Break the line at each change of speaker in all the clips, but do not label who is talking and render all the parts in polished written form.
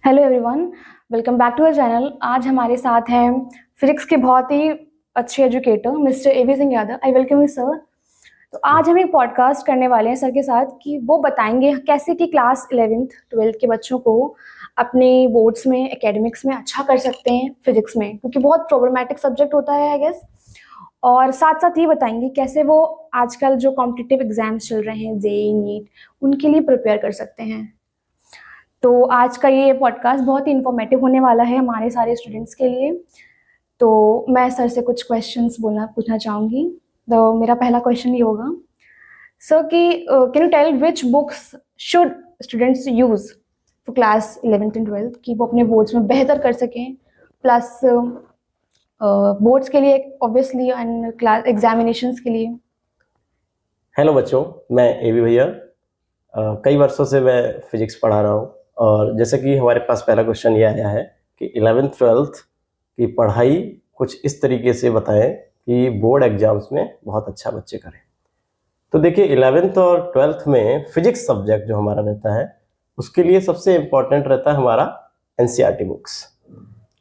Hello everyone, welcome back to our channel. आज हमारे साथ हैं फिजिक्स के बहुत ही अच्छे educator mister A V Singh Yadav. I welcome you sir. तो आज हम एक पॉडकास्ट करने वाले हैं सर के साथ कि वो बताएंगे कैसे कि क्लास 11th 12th के बच्चों को अपने बोर्ड्स में एकेडमिक्स में अच्छा कर सकते हैं फिजिक्स में, क्योंकि बहुत प्रॉब्लमेटिक सब्जेक्ट होता है आई गेस। और साथ साथ ये बताएंगे कैसे वो आजकल जो कॉम्पिटिटिव एग्जाम्स चल रहे हैं जेईई नीट उनके लिए प्रिपेयर कर सकते हैं। तो आज का ये पॉडकास्ट बहुत ही इंफॉर्मेटिव होने वाला है हमारे सारे स्टूडेंट्स के लिए। तो मैं सर से कुछ क्वेश्चंस पूछना चाहूँगी। तो मेरा पहला क्वेश्चन ये होगा सर कि can you tell which books should students use for class 11th and 12th कि वो अपने बोर्ड्स में बेहतर कर सकें, प्लस बोर्ड्स के लिए ऑब्वियसली एंड क्लास एग्जामिनेशंस के लिए।
हेलो बच्चों, मैं एवी भैया। कई वर्षों से मैं फिजिक्स पढ़ा रहा हूँ और जैसे कि हमारे पास पहला क्वेश्चन ये आया है कि 11th 12th की पढ़ाई कुछ इस तरीके से बताएं कि बोर्ड एग्जाम्स में बहुत अच्छा बच्चे करें। तो देखिए 11th और 12th में फिजिक्स सब्जेक्ट जो हमारा रहता है उसके लिए सबसे इम्पोर्टेंट रहता है हमारा एनसीईआरटी बुक्स।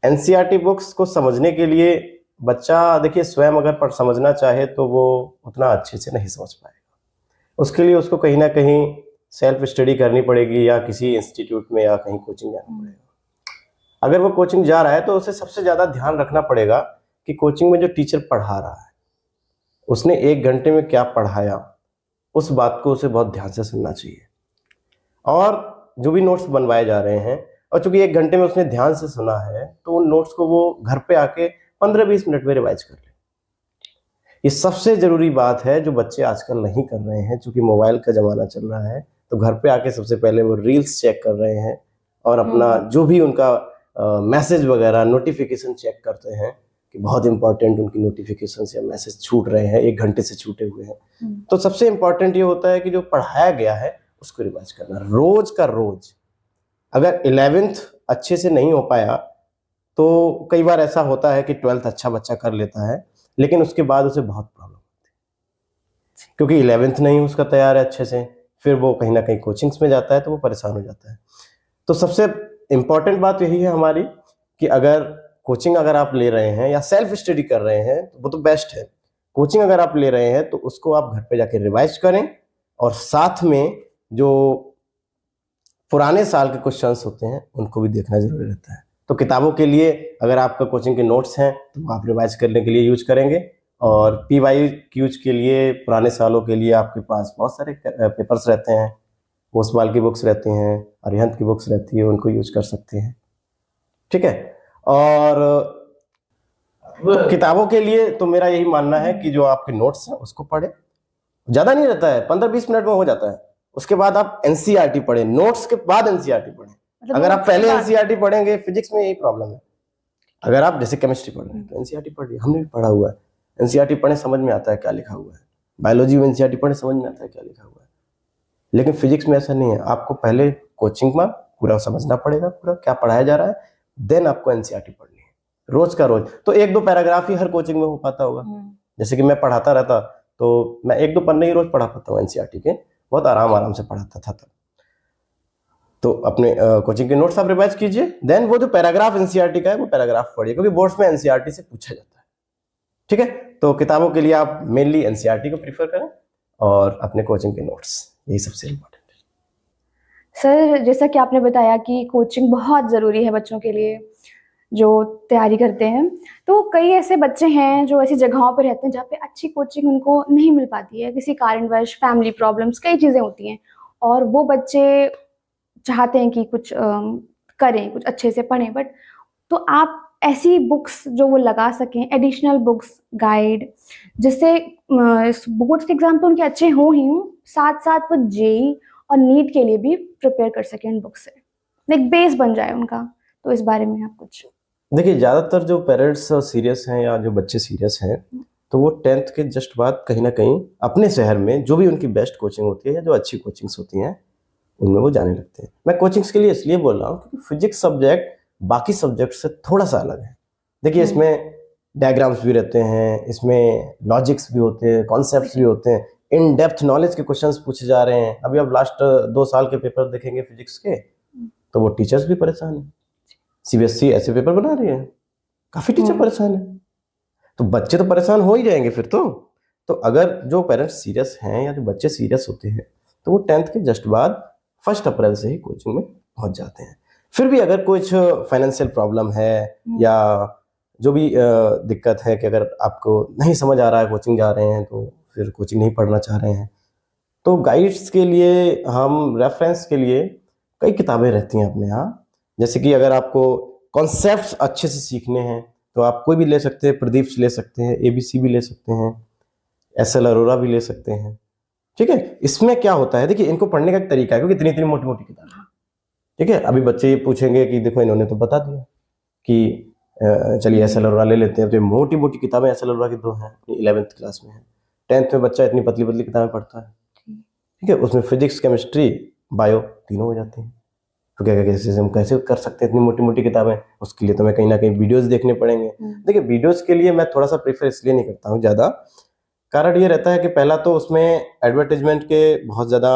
एनसीईआरटी बुक्स को समझने के लिए बच्चा देखिए स्वयं अगर समझना चाहे तो वो उतना अच्छे से नहीं समझ पाएगा। उसके लिए उसको कहीं ना कहीं सेल्फ स्टडी करनी पड़ेगी या किसी इंस्टीट्यूट में या कहीं कोचिंग जाना पड़ेगा। अगर वो कोचिंग जा रहा है तो उसे सबसे ज़्यादा ध्यान रखना पड़ेगा कि कोचिंग में जो टीचर पढ़ा रहा है उसने 1 घंटे में क्या पढ़ाया, उस बात को उसे बहुत ध्यान से सुनना चाहिए। और जो भी नोट्स बनवाए जा रहे हैं, और चूंकि 1 घंटे में उसने ध्यान से सुना है तो उन नोट्स को वो घर पे आके 15-20 मिनट में रिवाइज कर ले। ये सबसे ज़रूरी बात है जो बच्चे आजकल नहीं कर रहे हैं। चूंकि मोबाइल का ज़माना चल रहा है तो घर पे आके सबसे पहले वो रील्स चेक कर रहे हैं और अपना जो भी उनका मैसेज वगैरह नोटिफिकेशन चेक करते हैं कि बहुत इंपॉर्टेंट उनकी नोटिफिकेशन या मैसेज छूट रहे हैं, 1 घंटे से छूटे हुए हैं। तो सबसे इम्पॉर्टेंट ये होता है कि जो पढ़ाया गया है उसको रिवाइज करना रोज का रोज। अगर 11th अच्छे से नहीं हो पाया तो कई बार ऐसा होता है कि 12th अच्छा बच्चा कर लेता है लेकिन उसके बाद उसे बहुत प्रॉब्लम होती है क्योंकि 11th नहीं उसका तैयार है अच्छे से, फिर वो कहीं ना कहीं कोचिंग्स में जाता है तो वो परेशान हो जाता है। तो सबसे इम्पॉर्टेंट बात यही है हमारी कि अगर आप ले रहे हैं या सेल्फ स्टडी कर रहे हैं तो वो तो बेस्ट है। कोचिंग अगर आप ले रहे हैं तो उसको आप घर पे जाके रिवाइज करें और साथ में जो पुराने साल के क्वेश्चंस होते हैं उनको भी देखना जरूरी रहता है। तो किताबों के लिए अगर आपका कोचिंग के नोट्स हैं तो आप रिवाइज करने के लिए यूज करेंगे, और पीवाई क्यूज के लिए पुराने सालों के लिए आपके पास बहुत सारे पेपर्स रहते हैं, ओसवाल की बुक्स रहती हैं, अरिहंत की बुक्स रहती है, उनको यूज कर सकते हैं। ठीक है। और तो किताबों के लिए तो मेरा यही मानना है कि जो आपके नोट्स हैं उसको पढ़े, ज्यादा नहीं रहता है, 15-20 मिनट में हो जाता है। उसके बाद आप एनसीईआरटी पढ़े, नोट्स के बाद एनसीईआरटी पढ़े। अगर आप पहले एनसीईआरटी पढ़ेंगे, फिजिक्स में यही प्रॉब्लम है। अगर आप जैसे केमिस्ट्री पढ़ रहे हैं तो एनसीईआरटी पढ़िए, हमने भी पढ़ा हुआ है। एनसीईआरटी पढ़े समझ में आता है क्या लिखा हुआ है, बायोलॉजी में एनसीईआरटी पढ़े समझ में आता है क्या लिखा हुआ है। लेकिन फिजिक्स में ऐसा नहीं है, आपको पहले कोचिंग में पूरा समझना पड़ेगा, पूरा क्या पढ़ाया जा रहा है, देन आपको एनसीईआरटी पढ़नी है रोज का रोज। तो 1-2 पैराग्राफ ही हर कोचिंग में हो पाता होगा। जैसे कि मैं पढ़ाता रहता तो मैं 1-2 पन्ने ही रोज पढ़ा पाता हूँ एनसीईआरटी के, बहुत आराम से पढ़ाता था तब। तो अपने कोचिंग के नोट्स आप रिवाइज कीजिए, देन वो जो पैराग्राफ एनसीईआरटी का है वो पैराग्राफ पढ़िए, क्योंकि बोर्ड्स में एनसीईआरटी से पूछा जाता है। ठीक है। तो किताबों के लिए आप मेनली एनसीईआरटी को प्रीफर करें और अपने कोचिंग के नोट्स, यही सबसे इम्पोर्टेंट है।
सर जैसा कि आपने बताया कि कोचिंग बहुत ज़रूरी है बच्चों के लिए जो तैयारी करते हैं, तो कई ऐसे बच्चे हैं जो ऐसी जगहों पर रहते हैं जहाँ पे अच्छी कोचिंग उनको नहीं मिल पाती है, किसी कारणवश फैमिली प्रॉब्लम्स कई चीज़ें होती हैं, और वो बच्चे चाहते हैं कि कुछ करें, कुछ अच्छे से पढ़ें, बट तो आप ऐसी बुक्स जो वो लगा सकें, एडिशनल बुक्स, गाइड, जिससे बोर्ड्स के एग्जाम तो उनके अच्छे हों ही हों, साथ साथ वो जेईई और नीट के लिए भी प्रिपेयर कर सकें उन बुक से, एक बेस बन जाए उनका। तो इस बारे में आप कुछ।
देखिए ज़्यादातर जो पेरेंट्स सीरियस हैं या जो बच्चे सीरियस हैं तो वो 10th के जस्ट बाद कहीं ना कहीं अपने शहर में जो भी उनकी बेस्ट कोचिंग होती है या जो अच्छी कोचिंग्स होती हैं उनमें वो जाने लगते हैं। मैं कोचिंग्स के लिए इसलिए बोल रहा हूँ क्योंकि फिजिक्स सब्जेक्ट बाकी सब्जेक्ट से थोड़ा सा अलग है। देखिए इसमें डायग्राम्स भी रहते हैं, इसमें लॉजिक्स भी होते हैं, कॉन्सेप्ट्स भी होते हैं, इन डेप्थ नॉलेज के क्वेश्चंस पूछे जा रहे हैं। अभी आप लास्ट 2 साल के पेपर देखेंगे फिजिक्स के तो वो टीचर्स भी परेशान हैं। सीबीएसई ऐसे पेपर बना रही है, काफ़ी टीचर परेशान हैं। तो बच्चे तो परेशान हो ही जाएंगे फिर तो अगर जो पेरेंट्स सीरियस हैं या जो बच्चे सीरियस होते हैं तो वो 10th के जस्ट बाद 1 अप्रैल से ही कोचिंग में पहुंच जाते हैं। फिर भी अगर कुछ फाइनेंशियल प्रॉब्लम है या जो भी दिक्कत है कि अगर आपको नहीं समझ आ रहा है, कोचिंग जा रहे हैं तो फिर कोचिंग नहीं पढ़ना चाह रहे हैं, तो गाइड्स के लिए हम रेफरेंस के लिए कई किताबें रहती हैं अपने यहाँ। जैसे कि अगर आपको कॉन्सेप्ट्स अच्छे से सीखने हैं तो आप कोई भी ले सकते हैं, प्रदीप ले सकते हैं, एबीसी भी ले सकते हैं, एसएल अरोरा भी ले सकते हैं। ठीक है, इसमें क्या होता है, देखिए इनको पढ़ने का एक तरीका है, क्योंकि इतनी इतनी मोटी मोटी किताब है। ठीक है, अभी बच्चे ये पूछेंगे कि देखो इन्होंने तो बता दिया कि चलिए एसएल अरोरा ले लेते हैं। तो मोटी मोटी किताबें एसएल अरोरा की 2 हैं, 11th क्लास में है। 10th में बच्चा इतनी पतली पतली किताबें पढ़ता है। ठीक है, उसमें फिजिक्स, केमिस्ट्री, बायो तीनों हो जाती हैं। तो क्या कैसे हम कैसे कर सकते हैं इतनी मोटी मोटी किताबें? उसके लिए तो मैं कहीं ना कहीं वीडियोस देखने पड़ेंगे। देखिए वीडियोस के लिए मैं थोड़ा सा प्रेफर इसलिए नहीं करता हूँ ज़्यादा, कारण ये रहता है कि पहला तो उसमें एडवर्टाइजमेंट के बहुत ज़्यादा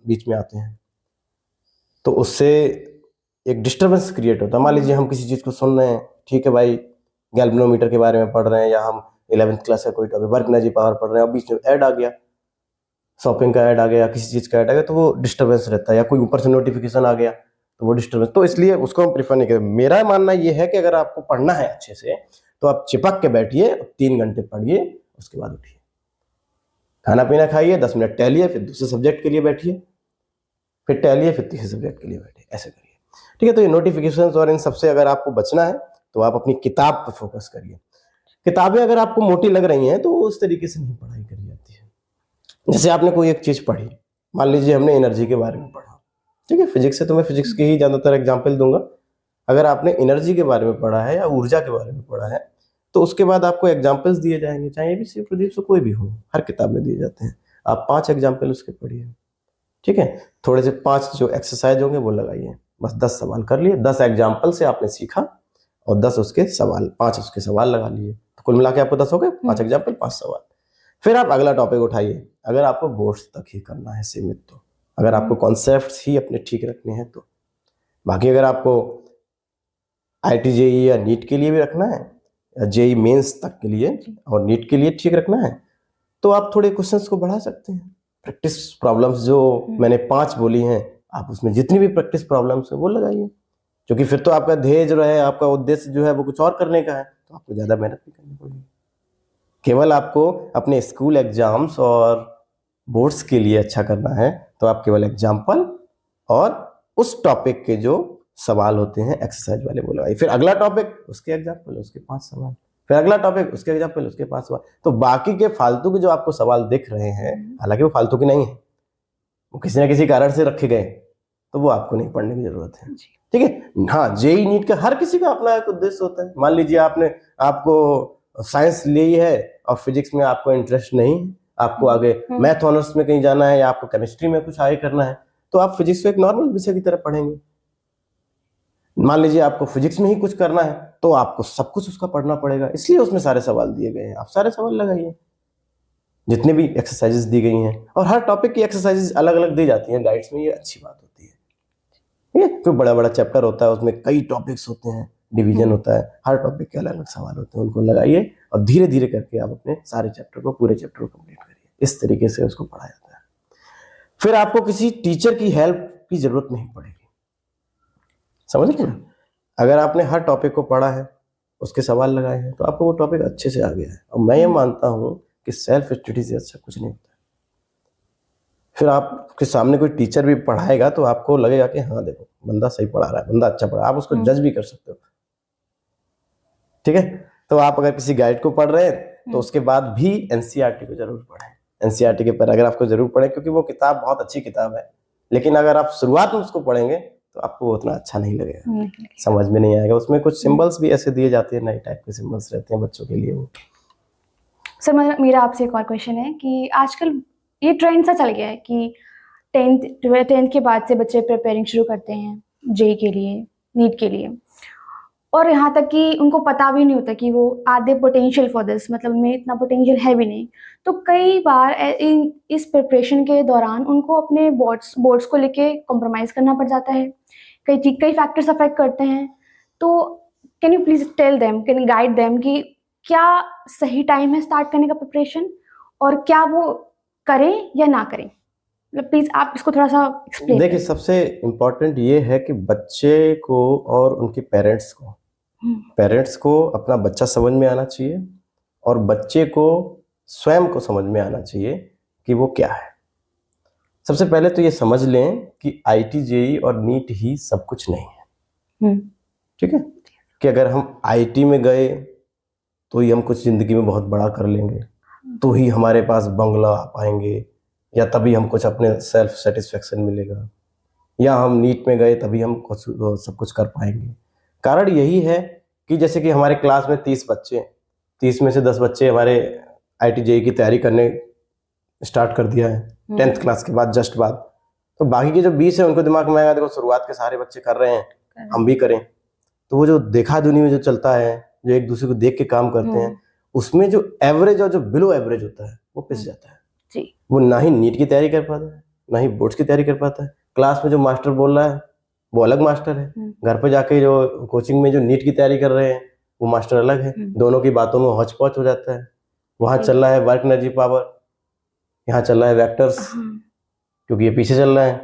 बीच में आते हैं, तो उससे एक डिस्टर्बेंस क्रिएट होता है। मान लीजिए हम किसी चीज़ को सुन रहे हैं, ठीक है भाई, गैल्वेनोमीटर के बारे में पढ़ रहे हैं, या हम 11th क्लास का कोई टॉपिक वर्क एनर्जी पावर पढ़ रहे हैं और बीच में ऐड आ गया, शॉपिंग का ऐड आ गया, किसी चीज़ का ऐड आ गया, तो वो डिस्टर्बेंस रहता है, या कोई ऊपर से नोटिफिकेशन आ गया तो वो डिस्टर्बेंस, तो इसलिए उसको हम प्रीफर नहीं करते। मेरा मानना ये है कि अगर आपको पढ़ना है अच्छे से तो आप चिपक के बैठिए, 3 घंटे पढ़िए, उसके बाद उठिए, खाना पीना खाइए, 10 मिनट टहलिए, फिर दूसरे सब्जेक्ट के लिए बैठिए, फिर टहलिए, फिर तीसरे सब्जेक्ट के लिए बैठिए, ऐसे करिए। ठीक है, तो ये नोटिफिकेशन और इन सबसे अगर आपको बचना है तो आप अपनी किताब पर फोकस करिए। किताबें अगर आपको मोटी लग रही हैं तो उस तरीके से नहीं पढ़ाई करी जाती है। जैसे आपने कोई एक चीज़ पढ़ी, मान लीजिए हमने एनर्जी के बारे में पढ़ा, ठीक है, फिजिक्स से तो मैं फिजिक्स के ही ज़्यादातर एग्जाम्पल दूंगा। अगर आपने एनर्जी के बारे में पढ़ा है या ऊर्जा के बारे में पढ़ा है तो उसके बाद आपको एग्जाम्पल्स दिए जाएंगे, चाहे एबीसी, प्रदीप से कोई भी हो, हर किताब में दिए जाते हैं। आप 5 एग्जाम्पल उसके पढ़िए। ठीक है, थोड़े से 5 जो एक्सरसाइज होंगे वो लगाइए, बस 10 सवाल कर लिए, 10 एग्जाम्पल से आपने सीखा और 10 उसके सवाल, 5 उसके सवाल लगा लिए, तो कुल मिला के आपको 10 हो गए, 5 एग्जाम्पल, 5 सवाल। फिर आप अगला टॉपिक उठाइए, अगर आपको बोर्ड्स तक ही करना है सीमित, तो अगर आपको कॉन्सेप्ट्स ही अपने ठीक रखने हैं तो। बाकी अगर आपको आईटी जेई या नीट के लिए भी रखना है, या जेई मेंस तक के लिए और नीट के लिए ठीक रखना है, तो आप थोड़े क्वेश्चंस को बढ़ा सकते हैं। प्रैक्टिस प्रॉब्लम्स जो मैंने 5 बोली हैं, आप उसमें जितनी भी प्रैक्टिस प्रॉब्लम्स है वो लगाइए, क्योंकि फिर तो आपका ध्येय जो है, आपका उद्देश्य जो है वो कुछ और करने का है, तो आपको ज़्यादा मेहनत नहीं करनी पड़ेगी। केवल आपको अपने स्कूल एग्जाम्स और बोर्ड्स के लिए अच्छा करना है तो आप केवल एग्जाम्पल और उस टॉपिक के जो सवाल होते हैं एक्सरसाइज वाले वो लगाइए। फिर अगला टॉपिक, उसके एग्जाम्पल, उसके 5 सवाल, फिर अगला टॉपिक, उसके एग्जाम्पल, उसके 5 सवाल। तो बाकी के फालतू के जो आपको सवाल दिख रहे हैं, हालांकि वो फालतू के नहीं है, वो किसी न किसी कारण से रखे गए, तो वो आपको नहीं पढ़ने की जरूरत है। ठीक है, हाँ, जेई नीट का हर किसी का अपना एक उद्देश्य होता है। मान लीजिए आपको साइंस ली है और फिजिक्स में आपको इंटरेस्ट नहीं है, आपको आगे मैथ ऑनर्स में कहीं जाना है या आपको केमिस्ट्री में कुछ आगे करना है, तो आप फिजिक्स को एक नॉर्मल विषय की तरह पढ़ेंगे। मान लीजिए आपको फिजिक्स में ही कुछ करना है तो आपको सब कुछ उसका पढ़ना पड़ेगा, इसलिए उसमें सारे सवाल दिए गए हैं। आप सारे सवाल लगाइए, जितने भी एक्सरसाइजेस दी गई हैं, और हर टॉपिक की एक्सरसाइजेस अलग अलग दी जाती हैं गाइड्स में, ये अच्छी बात होती है। ठीक है, कोई बड़ा बड़ा चैप्टर होता है, उसमें कई टॉपिक्स होते हैं, डिवीजन होता है, हर टॉपिक के अलग अलग सवाल होते हैं, उनको लगाइए और धीरे धीरे करके आप अपने सारे चैप्टर को, पूरे चैप्टर को कंप्लीट करिए। इस तरीके से उसको पढ़ा जाता है। फिर आपको किसी टीचर की हेल्प की जरूरत नहीं पड़ेगी, समझ रहे हैं? अगर आपने हर टॉपिक को पढ़ा है, उसके सवाल लगाए हैं, तो आपको वो टॉपिक अच्छे से आ गया है। और मैं ये मानता हूँ कि सेल्फ स्टडी से अच्छा कुछ नहीं होता। फिर आपके सामने कोई टीचर भी पढ़ाएगा तो आपको लगेगा कि हाँ देखो बंदा सही पढ़ा रहा है, बंदा अच्छा पढ़ा, आप उसको जज भी कर सकते हो। ठीक है, तो आप अगर किसी गाइड को पढ़ रहे हैं तो उसके बाद भी एनसीईआरटी को जरूर पढ़ें, एनसीईआरटी के पैराग्राफ को जरूर पढ़ें, क्योंकि वो किताब बहुत अच्छी किताब है। लेकिन अगर आप शुरुआत में उसको पढ़ेंगे तो आपको वो उतना अच्छा नहीं लगेगा, समझ में नहीं आएगा। उसमें कुछ सिंबल्स भी ऐसे दिए जाते हैं, नए टाइप के सिंबल्स रहते हैं बच्चों के लिए वो।
सर मेरा आपसे एक और क्वेश्चन है कि आजकल ये ट्रेंड सा चल गया है कि 10th के बाद से बच्चे प्रिपेयरिंग शुरू करते हैं जेई के लिए, नीट के लिए, और यहाँ तक कि उनको पता भी नहीं होता कि वो आधे पोटेंशियल फॉर दिस, मतलब उनमें इतना पोटेंशियल है भी नहीं। तो कई बार इस प्रिपरेशन के दौरान उनको अपने बोर्ड्स को लेके कॉम्प्रोमाइज़ करना पड़ जाता है, कई फैक्टर्स अफेक्ट करते हैं। तो can you please tell them, can you guide them कि क्या सही टाइम है स्टार्ट करने का प्रिपरेशन, और क्या वो करें या ना करें? मतलब प्लीज आप इसको थोड़ा सा एक्सप्लेन
देखिए, सबसे इम्पोर्टेंट ये है कि बच्चे को और उनके पेरेंट्स को अपना बच्चा समझ में आना चाहिए, और बच्चे को स्वयं को समझ में आना चाहिए कि वो क्या है। सबसे पहले तो ये समझ लें कि आईटी जेई और नीट ही सब कुछ नहीं है। ठीक है, कि अगर हम आईटी में गए तो ही हम कुछ जिंदगी में बहुत बड़ा कर लेंगे, तो ही हमारे पास बंगला आ पाएंगे, या तभी हम कुछ अपने सेल्फ सेटिस्फेक्शन मिलेगा, या हम नीट में गए तभी हम कुछ सब कुछ कर पाएंगे। कारण यही है कि जैसे कि हमारे क्लास में 30 बच्चे हैं, 30 में से 10 बच्चे हमारे आईटी जेई की तैयारी करने स्टार्ट कर दिया है 10th क्लास के बाद, जस्ट बाद। तो बाकी के जो 20 है उनको दिमाग में आएगा देखो शुरुआत के सारे बच्चे कर रहे हैं, हम भी करें। तो वो जो देखा दुनिया में जो चलता है, जो एक दूसरे को देख के काम करते हैं, उसमें जो एवरेज और जो बिलो एवरेज होता है वो पिस जाता है जी। वो ना ही नीट की तैयारी कर पाता है, ना ही बोर्ड्स की तैयारी कर पाता है। क्लास में जो मास्टर बोल रहा है वो अलग मास्टर है, घर पे जाके जो कोचिंग में जो नीट की तैयारी कर रहे हैं वो मास्टर अलग है। दोनों की बातों में हौच पौच हो जाता है। वहां चल रहा है वर्क एनर्जी पावर, यहाँ चल रहा है वेक्टर्स, क्योंकि ये पीछे चल रहा है।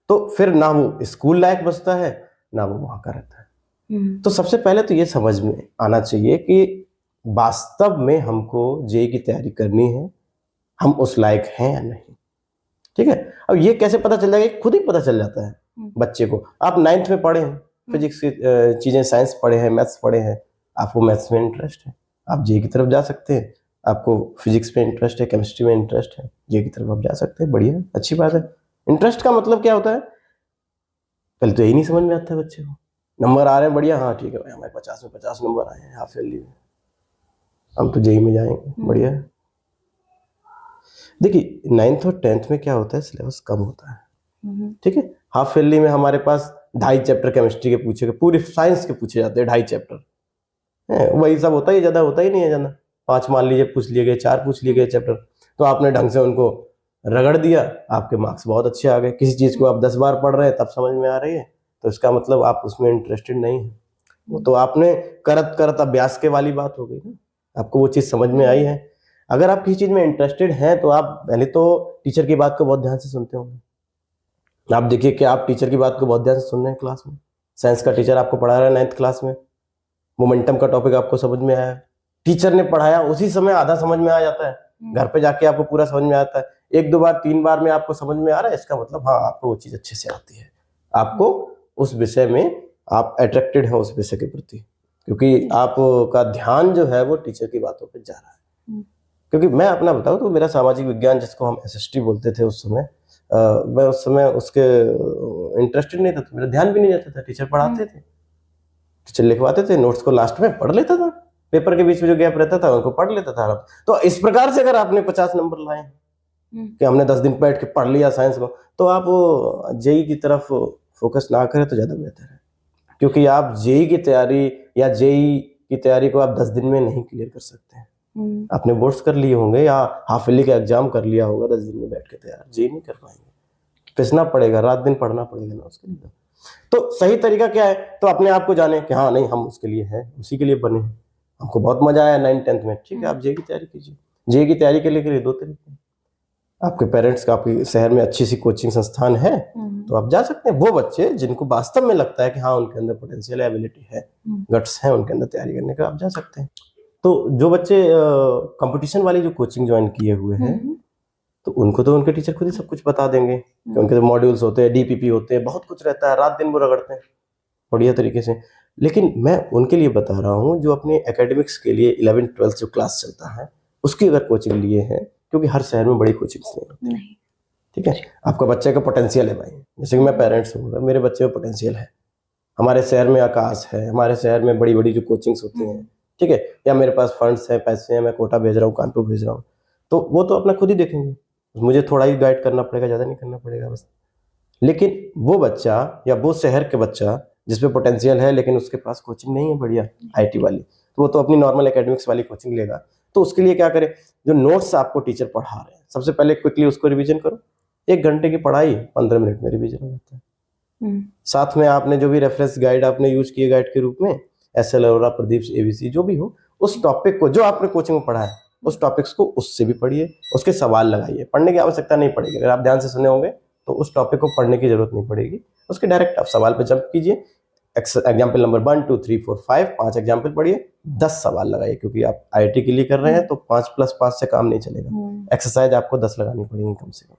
तो फिर ना वो स्कूल लायक बचता है, ना वो वहां का रहता है। तो सबसे पहले तो ये समझ में आना चाहिए कि वास्तव में हमको जेई की तैयारी करनी है, हम उस लायक हैं या नहीं। ठीक है, अब ये कैसे पता चल जाएगा? खुद ही पता चल जाता है बच्चे को। आप 9th में पढ़े हैं, फिजिक्स की चीजें, साइंस पढ़े हैं, मैथ्स पढ़े हैं, आपको मैथ्स में इंटरेस्ट है, आप जेई की तरफ जा सकते हैं। आपको फिजिक्स में इंटरेस्ट है, केमिस्ट्री में इंटरेस्ट है, जेई की तरफ आप जा सकते हैं, बढ़िया, अच्छी बात है। इंटरेस्ट का मतलब क्या होता है? पहले तो यही नहीं समझ में आता है बच्चे को। नंबर आ रहे हैं बढ़िया, हाँ ठीक है भाई, हमारे 50 में 50 नंबर आए हैं हाफ ईयरली में, हम तो जेई में जाएंगे, बढ़िया है। देखिए 9th और 10th में क्या होता है, सिलेबस कम होता है। ठीक है, हाफ ईयरली में हमारे पास 2.5 चैप्टर केमिस्ट्री के पूछे गए, पूरी साइंस के पूछे जाते हैं 2.5 चैप्टर, वही सब होता है, ज्यादा होता ही नहीं है। ज्यादा 5 मान लीजिए पूछ लिए गए, 4 पूछ लिए गए चैप्टर, तो आपने ढंग से उनको रगड़ दिया, आपके मार्क्स बहुत अच्छे आ गए। किसी चीज को आप 10 बार पढ़ रहे हैं तब समझ में आ रही है, तो इसका मतलब आप उसमें इंटरेस्टेड नहीं है। वो तो आपने करत करत अभ्यास के वाली बात हो गई ना, आपको वो चीज समझ में आई है। अगर आप किसी चीज में इंटरेस्टेड हैं तो आप पहले तो टीचर की बात को बहुत ध्यान से सुनते होंगे। आप देखिए कि आप टीचर की बात को बहुत ध्यान से सुन रहे हैं क्लास में। साइंस का टीचर आपको पढ़ा रहा है 9th क्लास में, मोमेंटम का टॉपिक आपको समझ में आया, टीचर ने पढ़ाया उसी समय आधा समझ में आ जाता है, घर पे जाके आपको पूरा समझ में आता है। 1-2 बार 3 बार में आपको समझ में आ रहा है, इसका मतलब हाँ आपको वो चीज अच्छे से आती है, आपको उस विषय में आप अट्रैक्टेड हैं उस विषय के प्रति, क्योंकि आपका ध्यान जो है वो टीचर की बातों पे जा रहा है। क्योंकि मैं अपना बताऊं तो मेरा सामाजिक विज्ञान, जिसको हम एसएसटी बोलते थे उस समय, मैं उस समय उसके इंटरेस्टेड नहीं था, तो मेरा ध्यान भी नहीं जाता था। टीचर पढ़ाते थे, टीचर लिखवाते थे, नोट्स को लास्ट में पढ़ लेता था, पेपर के बीच में जो गैप रहता था उनको पढ़ लेता था। तो इस प्रकार से अगर आपने 50 नंबर लाए कि हमने 10 दिन बैठ के पढ़ लिया साइंस को, तो आप जेई की तरफ फोकस ना करें तो ज्यादा बेहतर है। क्योंकि आप जेई की तैयारी या जेई की तैयारी को आप 10 दिन में नहीं क्लियर कर सकते हैं। आपने बोर्ड्स कर लिए होंगे या हाफ ईयरली का एग्जाम कर लिया होगा, 10 दिन में बैठ के तैयार जेई नहीं कर पाएंगे, पिसना पड़ेगा, रात दिन पढ़ना पड़ेगा ना उसके लिए। तो सही तरीका क्या है? तो अपने आप को जाने कि हाँ नहीं, हम उसके लिए हैं, उसी के लिए बने हैं। हमको बहुत मजा आया 9th-10th में, ठीक है, आप जेई की तैयारी कीजिए। जेई की तैयारी के लिए 2 तरीके हैं। आपके पेरेंट्स का, आपके शहर में अच्छी सी कोचिंग संस्थान है तो आप जा सकते हैं। वो बच्चे जिनको वास्तव में लगता है कि हाँ उनके अंदर पोटेंशियल है, एबिलिटी है, गट्स है उनके अंदर तैयारी करने का, आप जा सकते हैं। तो जो बच्चे कंपटीशन वाली जो कोचिंग ज्वाइन किए हुए हैं, तो उनको तो उनके टीचर खुद ही सब कुछ बता देंगे कि उनके तो मॉड्यूल्स होते हैं, डीपीपी होते हैं, बहुत कुछ रहता है, रात दिन वो रगड़ते हैं बढ़िया तरीके से। लेकिन मैं उनके लिए बता रहा हूँ जो अपने एकेडमिक्स के लिए 11th-12th जो क्लास चलता है उसकी अगर कोचिंग लिए हैं, क्योंकि हर शहर में बड़ी कोचिंग्स नहीं, ठीक है। आपका बच्चे का पोटेंशियल है भाई, जैसे कि मैं पेरेंट्स हूँ, मेरे बच्चे का पोटेंशियल है, हमारे शहर में आकाश है, हमारे शहर में बड़ी बड़ी जो कोचिंग्स होती हैं, ठीक है, या मेरे पास फंड्स हैं, पैसे हैं, मैं कोटा भेज रहा हूँ, कानपुर भेज रहा हूँ, तो वो तो अपना खुद ही देखेंगे, मुझे थोड़ा ही गाइड करना पड़ेगा, ज़्यादा नहीं करना पड़ेगा बस। लेकिन वो बच्चा या वो शहर के बच्चा जिसपे पोटेंशियल है लेकिन उसके पास कोचिंग नहीं है बढ़िया आईटी वाली, तो वो तो अपनी नॉर्मल एकेडमिक्स वाली कोचिंग लेगा। तो उसके लिए क्या करे, जो नोट्स आपको टीचर पढ़ा रहे हैं सबसे पहले क्विकली उसको रिवीजन करो। 1 घंटे की पढ़ाई 15 मिनट में रिवीजन हो जाता है। साथ में आपने जो भी रेफरेंस गाइड आपने यूज किए गाइड के रूप में, SL अरोड़ा, प्रदीप ABC जो भी हो, उस टॉपिक को जो आपने कोचिंग में पढ़ा है उस टॉपिक्स को उससे भी पढ़िए, उसके सवाल लगाइए। पढ़ने की आवश्यकता नहीं पड़ेगी, अगर आप ध्यान से सुने होंगे तो उस टॉपिक को पढ़ने की जरूरत नहीं पड़ेगी, उसके डायरेक्ट आप सवाल पे जंप कीजिए। एग्जाम्पल नंबर 1 2 3 4 5 5 एग्जाम्पल पढ़िए, 10 सवाल लगाइए, क्योंकि आप IIT के लिए कर रहे हैं तो 5 + 5 से काम नहीं चलेगा, एक्सरसाइज आपको 10 लगानी पड़ेगी कम से कम।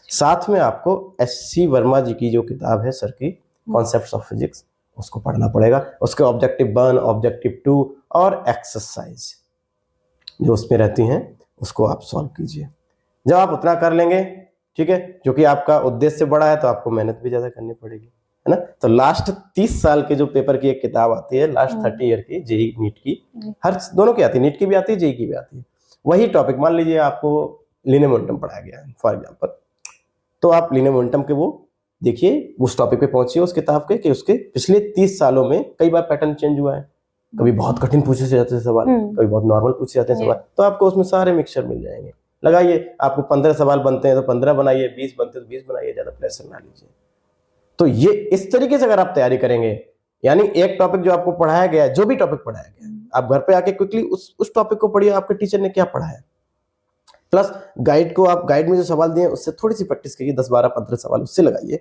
साथ में आपको SC वर्मा जी की जो किताब है सर की, कॉन्सेप्ट्स ऑफ फिजिक्स, उसको पढ़ना पड़ेगा। उसके ऑब्जेक्टिव 1, ऑब्जेक्टिव 2 और एक्सरसाइज जो उसमें रहती हैं उसको आप सॉल्व कीजिए। जब आप उतना कर लेंगे, ठीक है, क्योंकि आपका उद्देश्य बड़ा है तो आपको मेहनत भी ज्यादा करनी पड़ेगी, है ना। तो लास्ट 30 साल के जो पेपर की एक किताब आती है, लास्ट 30 ईयर की, जेई नीट की, हर दोनों की आती है, नीट की भी आती है, जेई की भी आती है। वही टॉपिक मान लीजिए आपको लीनियर मोमेंटम पढ़ाया गया है फॉर एग्जाम्पल, तो आप लीनियर मोमेंटम के वो देखिए, उस टॉपिक पे पहुंचिए उस किताब के कि उसके पिछले 30 सालों में कई बार पैटर्न चेंज हुआ है, कभी बहुत कठिन पूछे जाते हैं सवाल, कभी बहुत नॉर्मल पूछे जाते हैं सवाल, तो आपको उसमें सारे मिक्सचर मिल जाएंगे। लगाइए, आपको 15 सवाल बनते हैं तो 15 बनाइए, 20 बनते हैं तो 20 बनाइए, ज्यादा प्रेशर ना लीजिए। तो ये इस तरीके से अगर आप तैयारी करेंगे, यानी एक टॉपिक जो आपको पढ़ाया गया है, जो भी टॉपिक पढ़ाया गया है, आप घर पे आके क्विकली उस टॉपिक को पढ़िए, आपके टीचर ने क्या पढ़ाया, प्लस गाइड को आप गाइड में जो सवाल दिए उससे थोड़ी सी प्रैक्टिस कीजिए, 10 12 15 सवाल उससे लगाइए।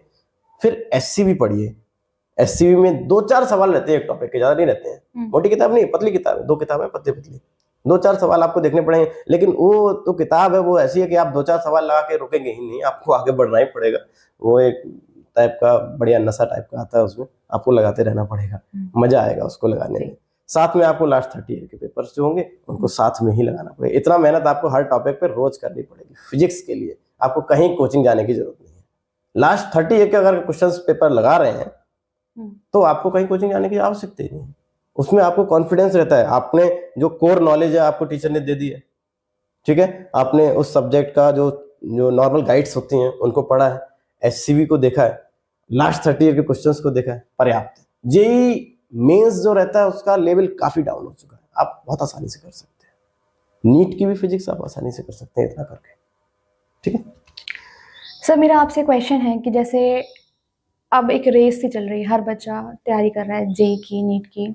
फिर SCV पढ़िए, SCV में 2-4 सवाल रहते हैं एक टॉपिक के, ज्यादा नहीं रहते हैं, मोटी किताब नहीं, पतली किताब है, 2 किताबें पतली पतली, 2-4 सवाल आपको देखने पड़ेंगे। लेकिन वो तो किताब है, वो ऐसी है कि आप 2-4 सवाल लगा के रुकेंगे ही नहीं, आपको आगे बढ़ना ही पड़ेगा। वो एक टाइप का बढ़िया नशा टाइप का आता है, उसमें आपको लगाते रहना पड़ेगा, मजा आएगा उसको लगाने में। साथ में आपको लास्ट 30 ईयर के पेपर्स जो होंगे उनको साथ में ही लगाना पड़ेगा। इतना मेहनत आपको हर टॉपिक पे रोज करनी पड़ेगी। फिजिक्स के लिए आपको कहीं कोचिंग जाने की जरूरत नहीं है। लास्ट 30 ईयर के अगर क्वेश्चन पेपर लगा रहे हैं तो आपको कहीं कोचिंग जाने की आवश्यकता ही नहीं है। उसमें आपको कॉन्फिडेंस रहता है, आपने जो कोर नॉलेज है आपको टीचर ने दे दी है, ठीक है, आपने उस सब्जेक्ट का जो नॉर्मल गाइड्स होती हैं उनको पढ़ा है, SCV को देखा है, लास्ट 30 ईयर के क्वेश्चंस को देखा है, पर्याप्त है। जेई मेंस जो रहता है उसका लेवल काफी डाउन हो चुका है, आप बहुत आसानी से कर सकते हैं। नीट की भी फिजिक्स आप आसानी से कर सकते हैं इतना करके, ठीक है।
सर मेरा आपसे क्वेश्चन है कि जैसे अब एक रेस सी चल रही है, हर बच्चा तैयारी कर रहा है जेई की, नीट की,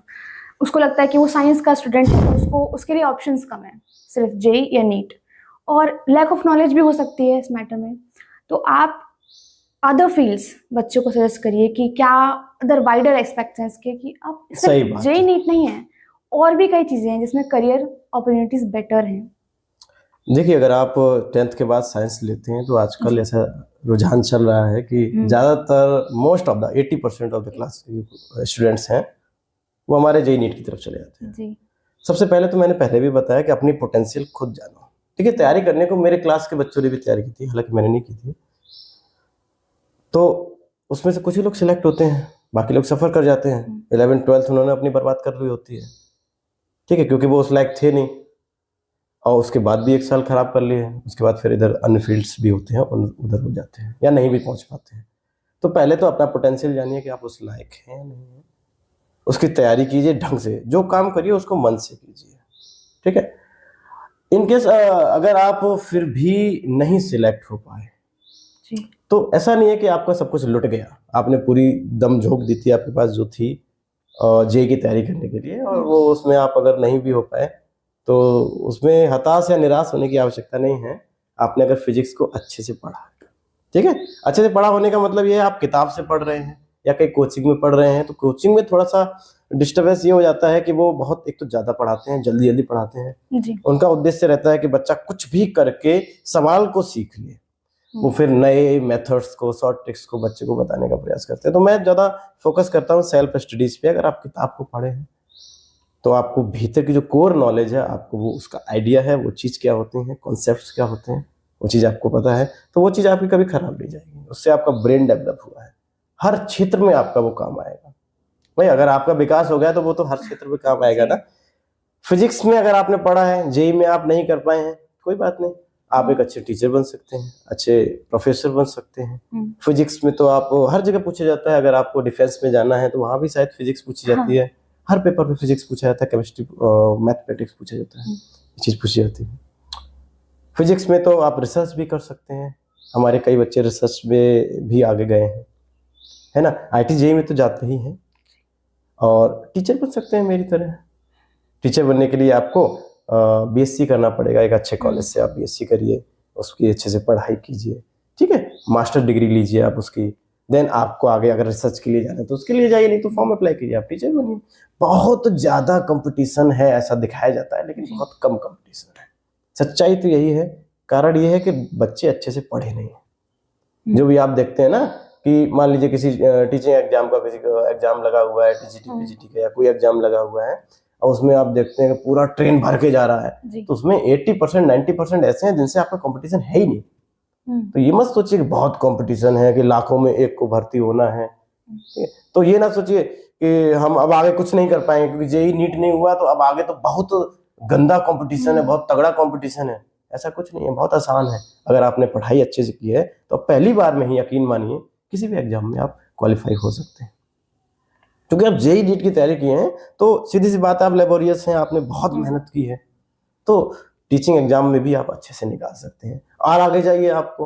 उसको लगता है कि वो साइंस का स्टूडेंट है तो उसको उसके लिए ऑप्शंस कम है, सिर्फ जेई या नीट, और लैक ऑफ नॉलेज भी हो सकती है इस मैटर में। तो आप अदर फील्ड्स बच्चों को सजेस्ट करिए कि क्या अदर वाइडर एक्सपेक्टेशंस के, कि आप
सही
सिर्फ
बात
जेई
है।
नीट नहीं है, और भी कई चीज़ें हैं जिसमें करियर अपॉर्चुनिटीज बेटर हैं।
देखिए, अगर आप 10th के बाद साइंस लेते हैं तो आजकल ऐसा रुझान चल रहा है कि ज़्यादातर most of the 80% of the class students हैं वो हमारे जेई नीट की तरफ चले जाते हैं।
जी।
सबसे पहले तो मैंने पहले भी बताया कि अपनी पोटेंशियल खुद जानो, ठीक है। तैयारी करने को मेरे क्लास के बच्चों ने भी तैयारी की थी, हालांकि मैंने नहीं की थी। तो उसमें से कुछ ही लोग सिलेक्ट होते हैं, बाकी लोग सफ़र कर जाते हैं। 11th 12th उन्होंने अपनी बर्बाद कर ली होती है, ठीक है, क्योंकि वो उस लायक थे नहीं, और उसके बाद भी 1 साल खराब कर लिए हैं। उसके बाद फिर इधर अन्य फील्ड्स भी होते हैं, उधर हो जाते हैं या नहीं भी पहुंच पाते हैं। तो पहले तो अपना पोटेंशियल जानिए कि आप उस लायक हैं या नहीं है, उसकी तैयारी कीजिए ढंग से, जो काम करिए उसको मन से कीजिए, ठीक है। इनकेस अगर आप फिर भी नहीं सिलेक्ट हो पाए
जी।
तो ऐसा नहीं है कि आपका सब कुछ लुट गया, आपने पूरी दम झोंक दी थी आपके पास जो थी जेई की तैयारी करने के लिए, और वो उसमें आप अगर नहीं भी हो पाए तो उसमें हताश या निराश होने की आवश्यकता नहीं है। आपने अगर फिजिक्स को अच्छे से पढ़ा, ठीक है, अच्छे से पढ़ा होने का मतलब ये है आप किताब से पढ़ रहे हैं या कहीं कोचिंग में पढ़ रहे हैं, तो कोचिंग में थोड़ा सा डिस्टर्बेंस ये हो जाता है कि वो बहुत एक तो ज़्यादा पढ़ाते हैं, जल्दी जल्दी पढ़ाते हैं।
जी।
उनका उद्देश्य रहता है कि बच्चा कुछ भी करके सवाल को सीख ले, वो फिर नए मेथड्स को, शॉर्ट ट्रिक्स को बच्चे को बताने का प्रयास करते हैं। तो मैं ज़्यादा फोकस करता हूँ सेल्फ स्टडीज पे। अगर आप किताब को पढ़े हैं तो आपको भीतर की जो कोर नॉलेज है, आपको वो उसका आइडिया है, वो चीज़ क्या होती हैं, कॉन्सेप्ट्स क्या होते हैं, वो चीज़ आपको पता है, तो वो चीज़ आपकी कभी खराब नहीं जाएगी। उससे आपका ब्रेन डेवलप हुआ है, हर क्षेत्र में आपका वो काम आएगा। भाई अगर आपका विकास हो गया तो वो तो हर क्षेत्र में काम आएगा ना। फिजिक्स में अगर आपने पढ़ा है, जेई में आप नहीं कर पाए हैं, कोई बात नहीं, आप एक अच्छे टीचर बन सकते हैं, अच्छे प्रोफेसर बन सकते हैं। फिजिक्स में तो आप हर जगह पूछा जाता है, अगर आपको डिफेंस में जाना है तो वहाँ भी शायद फिजिक्स पूछी जाती है, हर पेपर पे फिजिक्स पूछा जाता है, केमिस्ट्री मैथमेटिक्स पूछा जाता है, ये चीज़ पूछी जाती है। फिजिक्स में तो आप रिसर्च भी कर सकते हैं, हमारे कई बच्चे रिसर्च में भी आगे गए हैं, है ना। आईटी जेई में तो जाते ही हैं, और टीचर बन सकते हैं मेरी तरह। टीचर बनने के लिए आपको बीएससी करना पड़ेगा, एक अच्छे कॉलेज से आप बीएससी करिए, उसकी अच्छे से पढ़ाई कीजिए, ठीक है, मास्टर डिग्री लीजिए आप उसकी, देन आपको आगे अगर रिसर्च के लिए जाना है तो उसके लिए जाइए, नहीं तो फॉर्म अप्लाई कीजिए, आप टीचर बनिए। बहुत ज़्यादा कंपटीशन है ऐसा दिखाया जाता है, लेकिन बहुत कम कंपटीशन है। सच्चाई तो यही है, कारण ये है कि बच्चे अच्छे से पढ़े नहीं हैं। जो भी आप देखते हैं ना कि मान लीजिए किसी टीचिंग एग्जाम का, किसी का एग्जाम लगा हुआ है, टीजीटी पीजीटी का या कोई एग्जाम लगा हुआ है, और उसमें आप देखते हैं कि पूरा ट्रेन भर के जा रहा है, तो उसमें 80% 90% ऐसे हैं जिनसे आपका कंपटीशन है ही नहीं। तो ये मत सोचिए कि बहुत कंपटीशन है, कि लाखों में एक को भर्ती होना है। तो ये ना सोचिए कि हम अब आगे कुछ नहीं कर पाएंगे क्योंकि जेई नीट नहीं हुआ, तो अब आगे तो बहुत गंदा कंपटीशन है, बहुत तगड़ा कंपटीशन है। ऐसा कुछ नहीं है, बहुत आसान है। अगर आपने पढ़ाई अच्छे से की है तो पहली बार में ही यकीन मानिए किसी भी एग्जाम में आप क्वालिफाई हो सकते हैं। क्योंकि आप जेई नीट की तैयारी किए हैं तो सीधी सी बात है, आप लेबोरियस हैं, आपने बहुत मेहनत की है, तो टीचिंग एग्जाम में भी आप अच्छे से निकाल सकते हैं। और आगे जाइए, आपको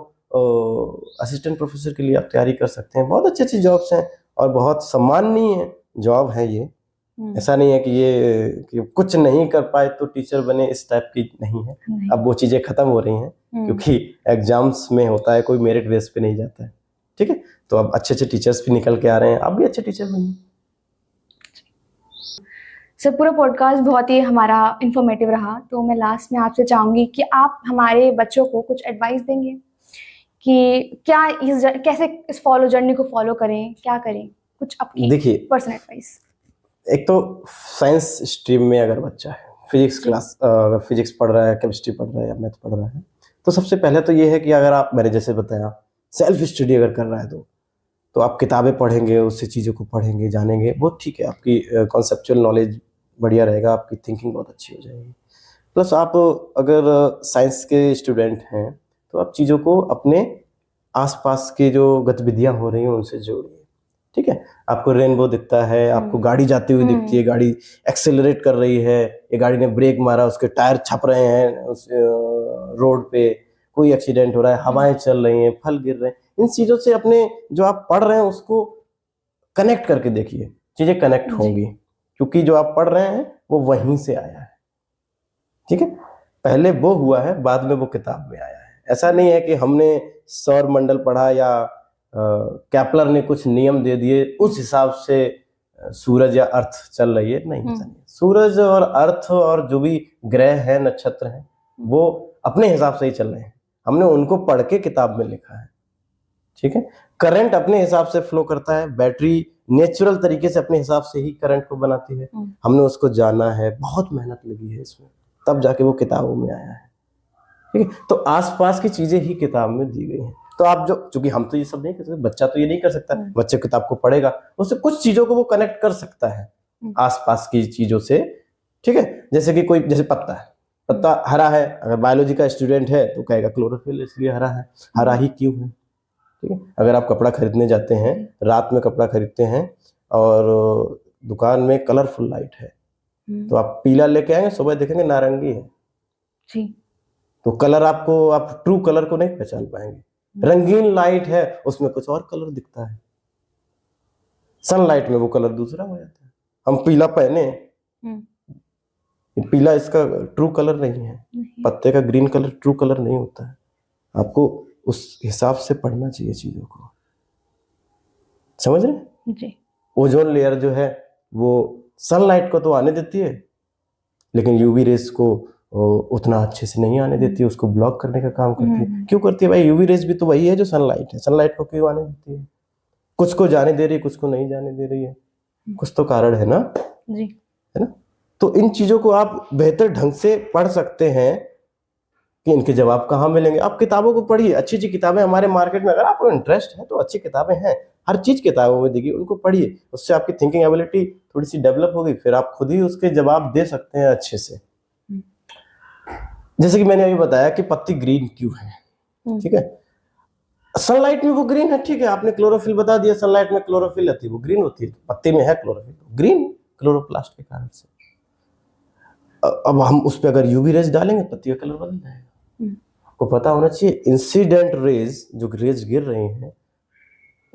असिस्टेंट प्रोफेसर के लिए आप तैयारी कर सकते हैं। बहुत अच्छी अच्छी जॉब्स हैं और बहुत सम्माननीय जॉब है ये। ऐसा नहीं है कि ये कि कुछ नहीं कर पाए तो टीचर बने, इस टाइप की नहीं है। अब वो चीज़ें खत्म हो रही हैं, क्योंकि एग्जाम्स में होता है, कोई मेरिट बेस पे नहीं जाता है, ठीक है। तो अब अच्छे अच्छे टीचर्स भी निकल के आ रहे हैं, आप भी अच्छे टीचर बनिए।
सर, पूरा पॉडकास्ट बहुत ही हमारा इंफॉर्मेटिव रहा, तो मैं लास्ट में आपसे चाहूँगी कि आप हमारे बच्चों को कुछ एडवाइस देंगे कि क्या कैसे इस जर्नी को फॉलो करें, क्या करें, कुछ आपकी
देखिए,
पर्सनल एडवाइस।
एक तो साइंस स्ट्रीम में अगर बच्चा है, फिजिक्स क्लास, अगर फिजिक्स पढ़ रहा है, केमिस्ट्री पढ़ रहा है या मैथ पढ़ रहा है, तो सबसे पहले तो ये है कि अगर आप, मैंने जैसे बताया, सेल्फ स्टडी अगर कर रहा है तो आप किताबें पढ़ेंगे, उससे चीज़ों को पढ़ेंगे, जानेंगे, वो ठीक है, आपकी कॉन्सेप्चुअल नॉलेज बढ़िया रहेगा, आपकी थिंकिंग बहुत अच्छी हो जाएगी। प्लस आप अगर साइंस के स्टूडेंट हैं तो आप चीज़ों को अपने आसपास के जो गतिविधियां हो रही हैं उनसे जोड़िए, ठीक है। आपको रेनबो दिखता है, आपको गाड़ी जाती हुई दिखती है, गाड़ी एक्सेलरेट कर रही है, ये गाड़ी ने ब्रेक मारा, उसके टायर छप रहे हैं उस रोड पे, कोई एक्सीडेंट हो रहा है, हवाएं चल रही हैं, फल गिर रहे हैं, इन चीज़ों से अपने जो आप पढ़ रहे हैं उसको कनेक्ट करके देखिए, चीज़ें कनेक्ट होंगी, क्योंकि जो आप पढ़ रहे हैं वो वहीं से आया है, ठीक है। पहले वो हुआ है, बाद में वो किताब में आया है। ऐसा नहीं है कि हमने सौर मंडल पढ़ा या कैपलर ने कुछ नियम दे दिए उस हिसाब से सूरज या अर्थ चल रही है, नहीं, ऐसा नहीं। सूरज और अर्थ और जो भी ग्रह हैं, नक्षत्र हैं, वो अपने हिसाब से ही चल रहे हैं, हमने उनको पढ़ के किताब में लिखा है, ठीक है। करंट अपने हिसाब से फ्लो करता है, बैटरी नेचुरल तरीके से अपने हिसाब से ही करंट को बनाती है, हमने उसको जाना है, बहुत मेहनत लगी है इसमें, तब जाके वो किताबों में आया है, ठीक है। तो आसपास की चीजें ही किताब में दी गई हैं। तो आप जो, चूंकि हम तो ये सब नहीं कर सकते, बच्चा तो ये नहीं कर सकता, बच्चे किताब को पढ़ेगा, उससे कुछ चीजों को वो कनेक्ट कर सकता है आसपास की चीजों से, ठीक है। जैसे कि कोई, जैसे पत्ता है, पत्ता हरा है, अगर बायोलॉजी का स्टूडेंट है तो कहेगा क्लोरोफिल इसलिए हरा है, हरा ही क्यों है, ठीक है। अगर आप कपड़ा खरीदने जाते हैं, रात में कपड़ा खरीदते हैं और दुकान में कलरफुल लाइट है, तो आप पीला लेके आएंगे, सुबह देखेंगे नारंगी है जी, तो कलर आपको, आप ट्रू कलर को नहीं पहचान पाएंगे। रंगीन लाइट है, उसमें कुछ और कलर दिखता है, सनलाइट में वो कलर दूसरा हो जाता है। हम पीला पहने, पीला इसका ट्रू कलर नहीं है, पत्ते का ग्रीन कलर ट्रू कलर नहीं होता है। आपको उस हिसाब से पढ़ना चाहिए चीजों को, समझ रहे जी। ओजोन लेयर जो है वो सनलाइट को तो आने देती है, लेकिन यूवी रेस को उतना अच्छे से नहीं आने देती है, उसको ब्लॉक करने का काम करती है। क्यों करती है भाई? यूवी रेस भी तो वही है जो सनलाइट है, सनलाइट को क्यों आने देती है? कुछ को जाने दे रही है, कुछ को नहीं जाने दे रही है, कुछ तो कारण है ना जी, है ना। तो इन चीजों को आप बेहतर ढंग से पढ़ सकते हैं कि इनके जवाब कहाँ मिलेंगे। आप किताबों को पढ़िए, अच्छी अच्छी किताबें हमारे मार्केट में, अगर आपको इंटरेस्ट है तो अच्छी किताबें हैं, हर चीज किताबों में देखिए, उनको पढ़िए, उससे आपकी थिंकिंग एबिलिटी थोड़ी सी डेवलप होगी, फिर आप खुद ही उसके जवाब दे सकते हैं अच्छे से। जैसे कि मैंने अभी बताया कि पत्ती ग्रीन क्यों है, ठीक है, सनलाइट में वो ग्रीन है, ठीक है, आपने क्लोरोफिल बता दिया, सनलाइट में क्लोरोफिल आती है, वो ग्रीन होती है, पत्ते में है क्लोरोफिल, ग्रीन क्लोरोप्लास्ट के कारण से। अब हम उस पर अगर यूवी रेज डालेंगे, पत्ती का कलर बदल जाएगा। आपको पता होना चाहिए, इंसिडेंट रेज, जो रेज गिर रही हैं,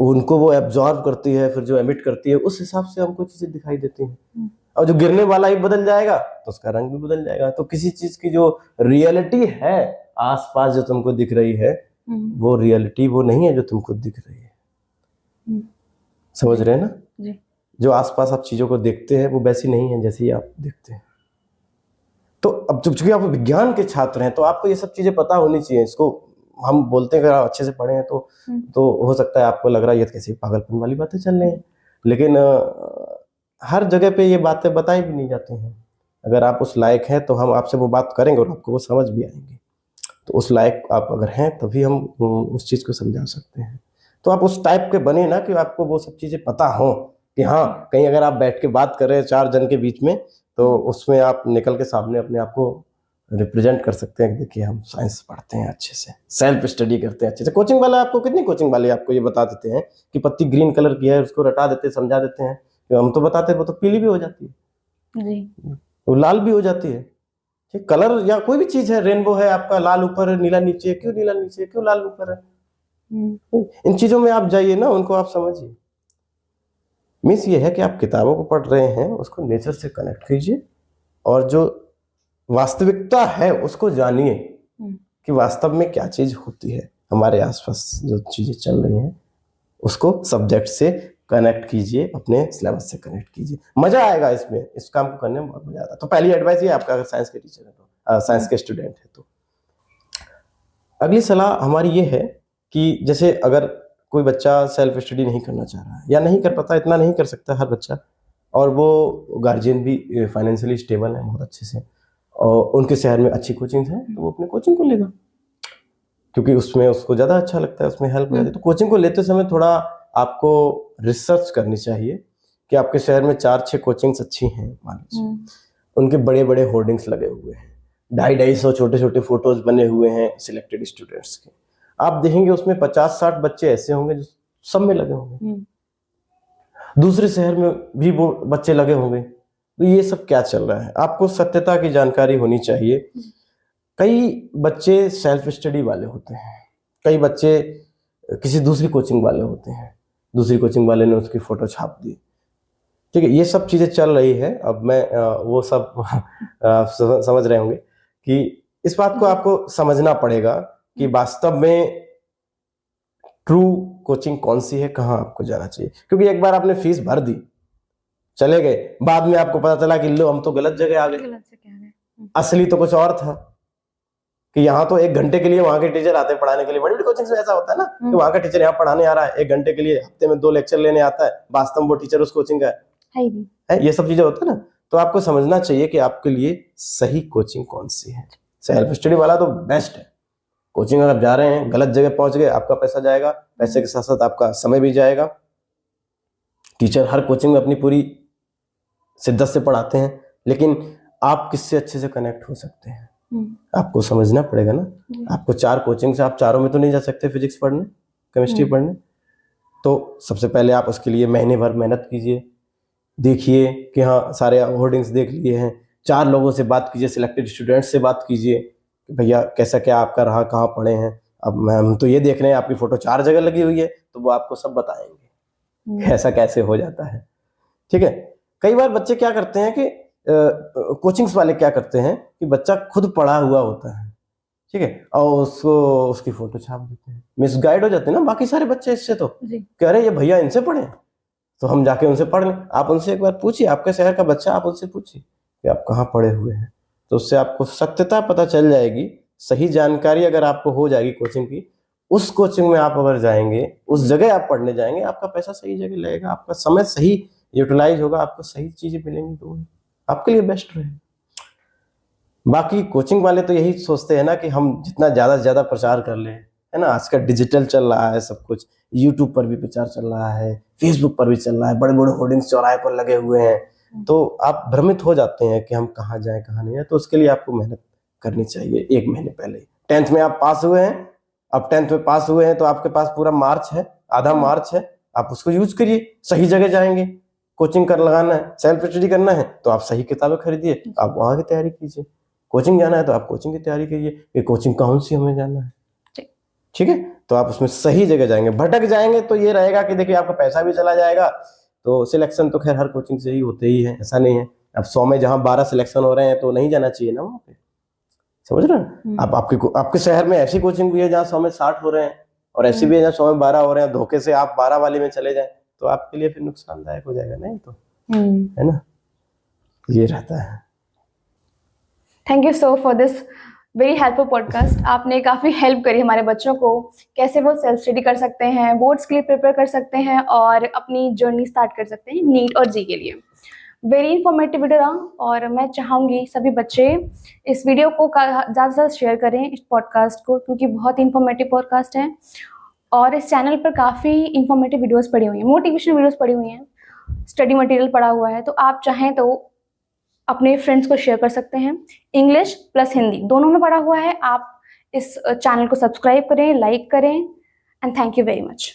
उनको वो एब्जॉर्ब करती है, फिर जो एमिट करती है, उस हिसाब से हमको चीजें दिखाई देती हैं। और जो गिरने वाला ही बदल जाएगा तो उसका रंग भी बदल जाएगा। तो किसी चीज की जो रियलिटी है आसपास जो तुमको दिख रही है, वो रियलिटी वो नहीं है जो तुमको दिख रही है। समझ रहे हैं ना?
जी।
जो आसपास आप चीजों को देखते हैं वो वैसी नहीं है जैसी आप देखते हैं। तो अब चूंकि आप विज्ञान के छात्र हैं तो आपको ये सब चीजें पता होनी चाहिए। इसको हम बोलते हैं अगर आप अच्छे से पढ़े हैं तो हो सकता है आपको लग रहा है ये कैसी पागलपन वाली बातें चल रही हैं, लेकिन हर जगह पे ये बातें बताई भी नहीं जाती हैं। अगर आप उस लायक हैं तो हम आपसे वो बात करेंगे और आपको वो समझ भी आएंगी। तो उस लायक आप अगर हैं तभी हम उस चीज़ को समझा सकते हैं। तो आप उस टाइप के बने ना कि आपको वो सब चीज़ें पता हो कि हाँ, कहीं अगर आप बैठ के बात कर रहे हैं 4 जन के बीच में तो उसमें आप निकल के सामने अपने आप को रिप्रेजेंट कर सकते हैं। देखिए हम साइंस पढ़ते हैं अच्छे से, सेल्फ स्टडी करते हैं अच्छे से। कोचिंग वाला आपको कितनी कोचिंग वाले आपको ये बता देते हैं कि पत्ती ग्रीन कलर की है, उसको रटा देते समझा देते हैं। हम तो बताते हैं वो तो पीली भी हो जाती है
जी।
वो लाल भी हो जाती है। ठीक, कलर या कोई भी चीज है, रेनबो है आपका, लाल ऊपर है नीला नीचे, क्यों नीला नीचे क्यों लाल ऊपर है? इन चीजों में आप जाइए ना, उनको आप समझिए। मीन्स ये है कि आप किताबों को पढ़ रहे हैं, उसको नेचर से कनेक्ट कीजिए और जो वास्तविकता है उसको जानिए कि वास्तव में क्या चीज होती है। हमारे आसपास जो चीजें चल रही हैं उसको सब्जेक्ट से कनेक्ट कीजिए, अपने सिलेबस से कनेक्ट कीजिए। मजा आएगा इसमें, इस काम को करने में बहुत मजा आता है। तो पहली एडवाइस ये आपका, अगर साइंस के टीचर है तो, साइंस के स्टूडेंट है तो। अगली सलाह हमारी ये है कि जैसे अगर कोई बच्चा सेल्फ स्टडी नहीं करना चाह रहा है या नहीं कर पाता, इतना नहीं कर सकता हर बच्चा, और वो गार्जियन भी फाइनेंशियली स्टेबल है बहुत अच्छे से और उनके शहर में अच्छी कोचिंग है, तो वो अपने कोचिंग को लेगा क्योंकि उसमें उसको ज़्यादा अच्छा लगता है, उसमें हेल्प हो जाती है। तो कोचिंग को लेते समय थोड़ा आपको रिसर्च करनी चाहिए कि आपके शहर में 4-6 कोचिंग्स अच्छी हैं, मान लीजिए उनके बड़े बड़े होर्डिंग्स लगे हुए हैं, 250-250 छोटे छोटे फोटोज बने हुए हैं सिलेक्टेड स्टूडेंट्स के। आप देखेंगे उसमें 50-60 बच्चे ऐसे होंगे जो सब में लगे होंगे, दूसरे शहर में भी वो बच्चे लगे होंगे। तो ये सब क्या चल रहा है, आपको सत्यता की जानकारी होनी चाहिए। कई बच्चे सेल्फ स्टडी वाले होते हैं, कई बच्चे किसी दूसरी कोचिंग वाले होते हैं, दूसरी कोचिंग वाले ने उसकी फोटो छाप दी। ठीक है, ये सब चीजें चल रही है। अब मैं वो सब समझ रहे होंगे कि इस बात को आपको समझना पड़ेगा कि वास्तव में ट्रू कोचिंग कौन सी है, कहाँ आपको जाना चाहिए। क्योंकि एक बार आपने फीस भर दी, चले गए, बाद में आपको पता चला कि लो हम तो गलत जगह आ गए, असली तो कुछ और था। कि यहाँ तो 1 घंटे के लिए वहाँ के टीचर आते हैं पढ़ाने के लिए, बड़ी बड़ी कोचिंग में ऐसा होता है ना कि वहाँ का टीचर यहाँ पढ़ाने आ रहा है 1 घंटे के लिए, हफ्ते में 2 लेक्चर लेने आता है, वास्तव में वो टीचर उस कोचिंग का है। ये सब चीजें होती है ना। तो आपको समझना चाहिए कि आपके लिए सही कोचिंग कौन सी है। सेल्फ स्टडी वाला तो बेस्ट है। कोचिंग अगर आप जा रहे हैं, गलत जगह पहुंच गए, आपका पैसा जाएगा, पैसे के साथ साथ आपका समय भी जाएगा। टीचर हर कोचिंग में अपनी पूरी शिद्दत से पढ़ाते हैं, लेकिन आप किससे अच्छे से कनेक्ट हो सकते हैं आपको समझना पड़ेगा ना। आपको 4 कोचिंग से आप चारों में तो नहीं जा सकते फिजिक्स पढ़ने, केमिस्ट्री पढ़ने। तो सबसे पहले आप उसके लिए महीने भर मेहनत कीजिए, देखिए कि हाँ सारे होर्डिंग्स देख लिए हैं, 4 लोगों से बात कीजिए, सिलेक्टेड स्टूडेंट्स से बात कीजिए कि भैया कैसा क्या आपका रहा, कहाँ पढ़े हैं। अब हम तो ये देख रहे हैं आपकी फोटो 4 जगह लगी हुई है, तो वो आपको सब बताएंगे ऐसा कैसे हो जाता है। ठीक है, कई बार बच्चे क्या करते हैं कि कोचिंग्स वाले क्या करते हैं कि बच्चा खुद पढ़ा हुआ होता है, ठीक है, और उसको उसकी फोटो छाप देते हैं, मिसगाइड हो जाते हैं ना बाकी सारे बच्चे इससे। तो कह रहे ये भैया इनसे पढ़े, तो हम जाके उनसे पढ़ लें। आप उनसे एक बार पूछिए, आपके शहर का बच्चा, आप उनसे पूछिए कि आप कहाँ पढ़े हुए हैं, तो उससे आपको सत्यता पता चल जाएगी। सही जानकारी अगर आपको हो जाएगी कोचिंग की, उस कोचिंग में आप अगर जाएंगे, उस जगह आप पढ़ने जाएंगे, आपका पैसा सही जगह लगेगा, आपका समय सही यूटिलाइज होगा, आपको सही चीजें मिलेंगी, तो आपके लिए बेस्ट रहेगा। बाकी कोचिंग वाले तो यही सोचते हैं ना कि हम जितना ज्यादा से ज्यादा प्रचार कर लें, है ना। आजकल डिजिटल चल रहा है सब कुछ, यूट्यूब पर भी प्रचार चल रहा है, फेसबुक पर भी चल रहा है, बड़े बड़े होर्डिंग्स चौराहे पर लगे हुए हैं, तो आप भ्रमित हो जाते हैं कि हम कहाँ जाएं कहाँ नहीं है। तो उसके लिए आपको मेहनत करनी चाहिए 1 महीने पहले। 10th में आप पास हुए हैं, अब 10th में पास हुए हैं तो आपके पास पूरा मार्च है, आधा मार्च है, आप उसको यूज करिए। सही जगह जाएंगे, कोचिंग कर लगाना है, सेल्फ स्टडी करना है तो आप सही किताबें खरीदिए, आप वहां की तैयारी कीजिए। कोचिंग जाना है तो आप कोचिंग की तैयारी करिए कि कोचिंग कौन सी हमें जाना है। ठीक है, तो आप उसमें सही जगह जाएंगे। भटक जाएंगे तो ये रहेगा कि देखिए आपका पैसा भी चला जाएगा। तो सिलेक्शन तो खैर हर कोचिंग से ही होते ही है, ऐसा नहीं है। अब 100 में जहाँ 12 सिलेक्शन हो रहे हैं तो नहीं जाना चाहिए ना वहाँ पे, समझ रहे हैं आप। आपके शहर में ऐसी कोचिंग भी है जहाँ 100 में 60 हो रहे हैं, और ऐसी भी है जहाँ 100 में 12 हो रहे हैं। धोखे से आप 12 वाली में चले जाएं तो आपके लिए फिर नुकसानदायक हो जाएगा, नहीं तो है ना, ये रहता है।
Thank you so for this very helpful podcast. आपने काफ़ी हेल्प करी हमारे बच्चों को, कैसे वो सेल्फ स्टडी कर सकते हैं, बोर्ड्स के लिए प्रिपेयर कर सकते हैं और अपनी जर्नी स्टार्ट कर सकते हैं नीट और जी के लिए। वेरी इंफॉर्मेटिव वीडियो रहा, और मैं चाहूँगी सभी बच्चे इस वीडियो को ज़्यादा से ज़्यादा शेयर करें, इस पॉडकास्ट को, क्योंकि बहुत इंफॉर्मेटिव पॉडकास्ट है। और इस चैनल पर काफ़ी इंफॉर्मेटिव वीडियोस पड़ी हुई हैं, मोटिवेशनल वीडियोस पड़ी हुई हैं, स्टडी मटेरियल पड़ा हुआ है। तो आप चाहें तो अपने फ्रेंड्स को शेयर कर सकते हैं। इंग्लिश प्लस हिंदी दोनों में पड़ा हुआ है। आप इस चैनल को सब्सक्राइब करें, लाइक करें, and thank you very much.